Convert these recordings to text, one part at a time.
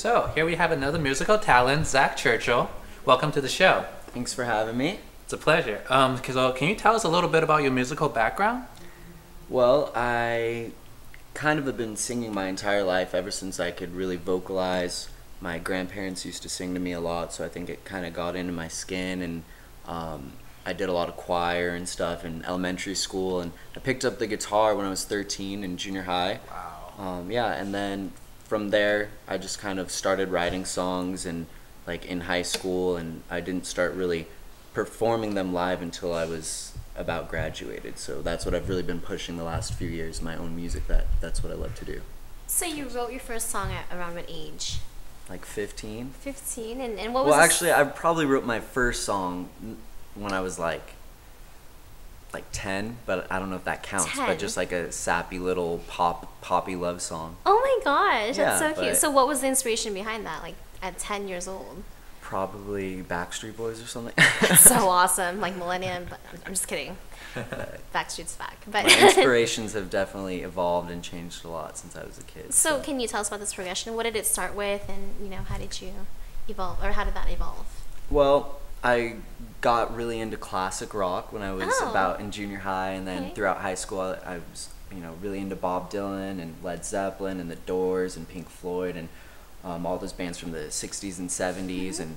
So, here we have another musical talent, Zach Churchill. Welcome to the show. Thanks for having me. It's a pleasure. Can you tell us a little bit about your musical background? Well, I kind of have been singing my entire life ever since I could really vocalize. My grandparents used to sing to me a lot, so I think it kind of got into my skin, and I did a lot of choir and stuff in elementary school, and I picked up the guitar when I was 13 in junior high. Wow. Yeah, and then from there I just kind of started writing songs and like in high school, and I didn't start really performing them live until I was about graduated. So that's what I've really been pushing the last few years, my own music. That's what I love to do. So you wrote your first song at around what age? Like 15. 15, and what was Well, actually, I probably wrote my first song when I was like 10, but I don't know if that counts. 10. But just like a sappy little poppy love song. Oh my gosh, that's Yeah, so cute. So what was the inspiration behind that, like at 10 years old? Probably Backstreet Boys or something. That's so awesome, like Millennium, but I'm just kidding. Backstreet's back. But My inspirations have definitely evolved and changed a lot since I was a kid. So can you tell us about this progression? What did it start with, and how did you evolve, or how did that evolve? Well, I got really into classic rock when I was Oh. about in junior high, and then Okay. throughout high school I was really into Bob Dylan and Led Zeppelin and the Doors and Pink Floyd and all those bands from the 60s and 70s. Mm-hmm. And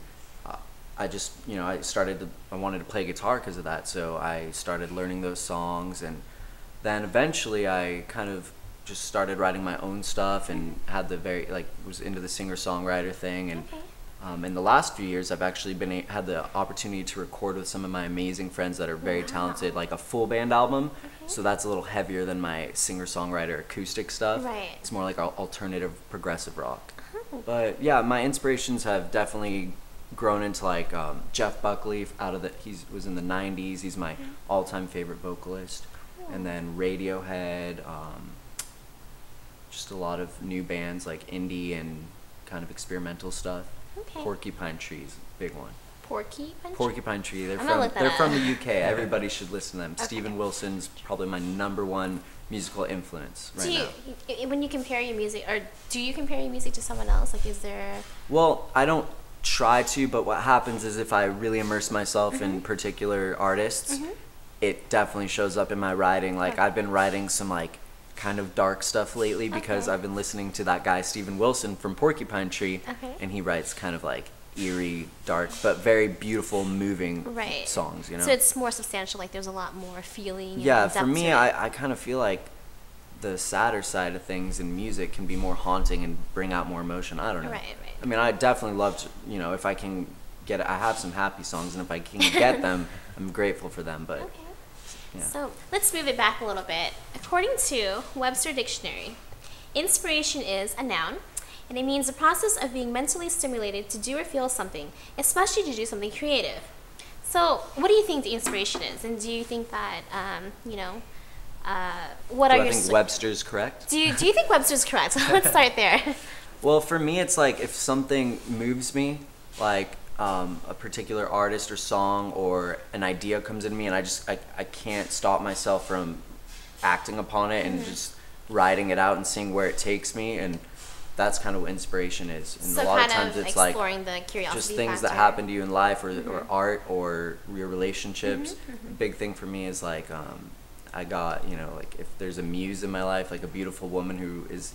I just I wanted to play guitar because of that, so I started learning those songs, and then eventually I kind of just started writing my own stuff and had was into the singer-songwriter thing. And Okay. in the last few years, I've actually had the opportunity to record with some of my amazing friends that are very Wow. talented, like a full band album. Okay. So that's a little heavier than my singer-songwriter acoustic stuff. Right. It's more like alternative progressive rock. Oh. But yeah, my inspirations have definitely grown into like Jeff Buckley he was in the 90s. He's my all-time favorite vocalist. Cool. And then Radiohead, just a lot of new bands like indie and kind of experimental stuff. Okay. Porcupine Tree's big one. Porcupine Tree. I'm gonna look that They're from up. the UK. Everybody should listen to them. Okay. Steven Wilson's probably my #1 musical influence right now. When you compare your music, or do you compare your music to someone else? Like, is there? Well, I don't try to, but what happens is if I really immerse myself in particular artists, it definitely shows up in my writing. Like, I've been writing some like kind of dark stuff lately because Okay. I've been listening to that guy Steven Wilson from Porcupine Tree, Okay. and he writes kind of like eerie, dark, but very beautiful, moving Right. songs. So it's more substantial. Like, there's a lot more feeling. Yeah, and for depth me, to it. I kind of feel like the sadder side of things in music can be more haunting and bring out more emotion. I don't know. Right. I mean, I definitely love to, if I can get it. I have some happy songs, and if I can get them, I'm grateful for them. But Okay. yeah. So let's move it back a little bit. According to Webster Dictionary, inspiration is a noun, and it means the process of being mentally stimulated to do or feel something, especially to do something creative. So what do you think the inspiration is, and do you think that what Do are I your think Webster's correct? do you think Webster's correct? Let's start there. Well, for me, it's like if something moves me, like a particular artist or song or an idea comes into me, and I can't stop myself from acting upon it and just writing it out and seeing where it takes me, and that's kind of what inspiration is. And So a lot kind of times of it's like exploring the curiosity just things that factor. happen to you in life, or art, or your relationships. A big thing for me is like I got like if there's a muse in my life, like a beautiful woman who is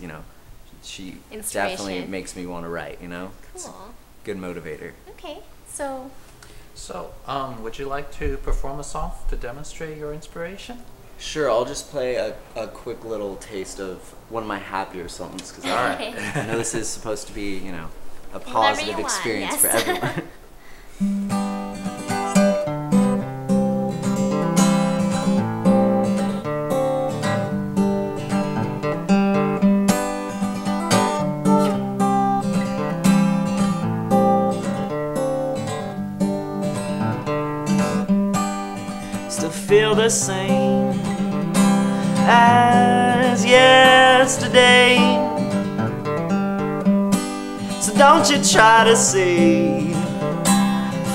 she definitely Inspiration. makes me want to write. It's a Cool. good motivator. Okay. So So, would you like to perform a song to demonstrate your inspiration? Sure, I'll just play a quick little taste of one of my happier songs, because Okay. I know this is supposed to be a Whatever positive you want, experience for yes. everyone. Still feel the same as yesterday, so don't you try to see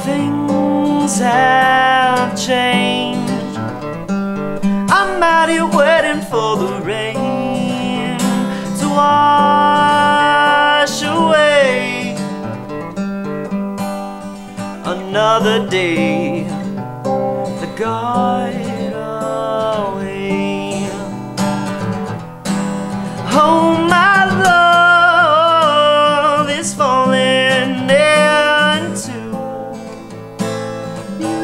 things have changed. I'm out here waiting for the rain to wash away melody that got away. Oh, my love is falling into you.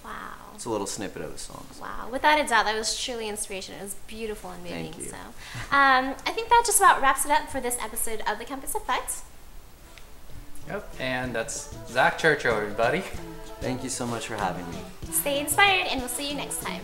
Wow. It's a little snippet of a song. Wow, without a doubt, that was truly inspirational. It was beautiful and moving. Thank you. So, I think that just about wraps it up for this episode of the Campus Effect. Yep, and that's Zach Churchill, everybody. Thank you so much for having me. Stay inspired, and we'll see you next time.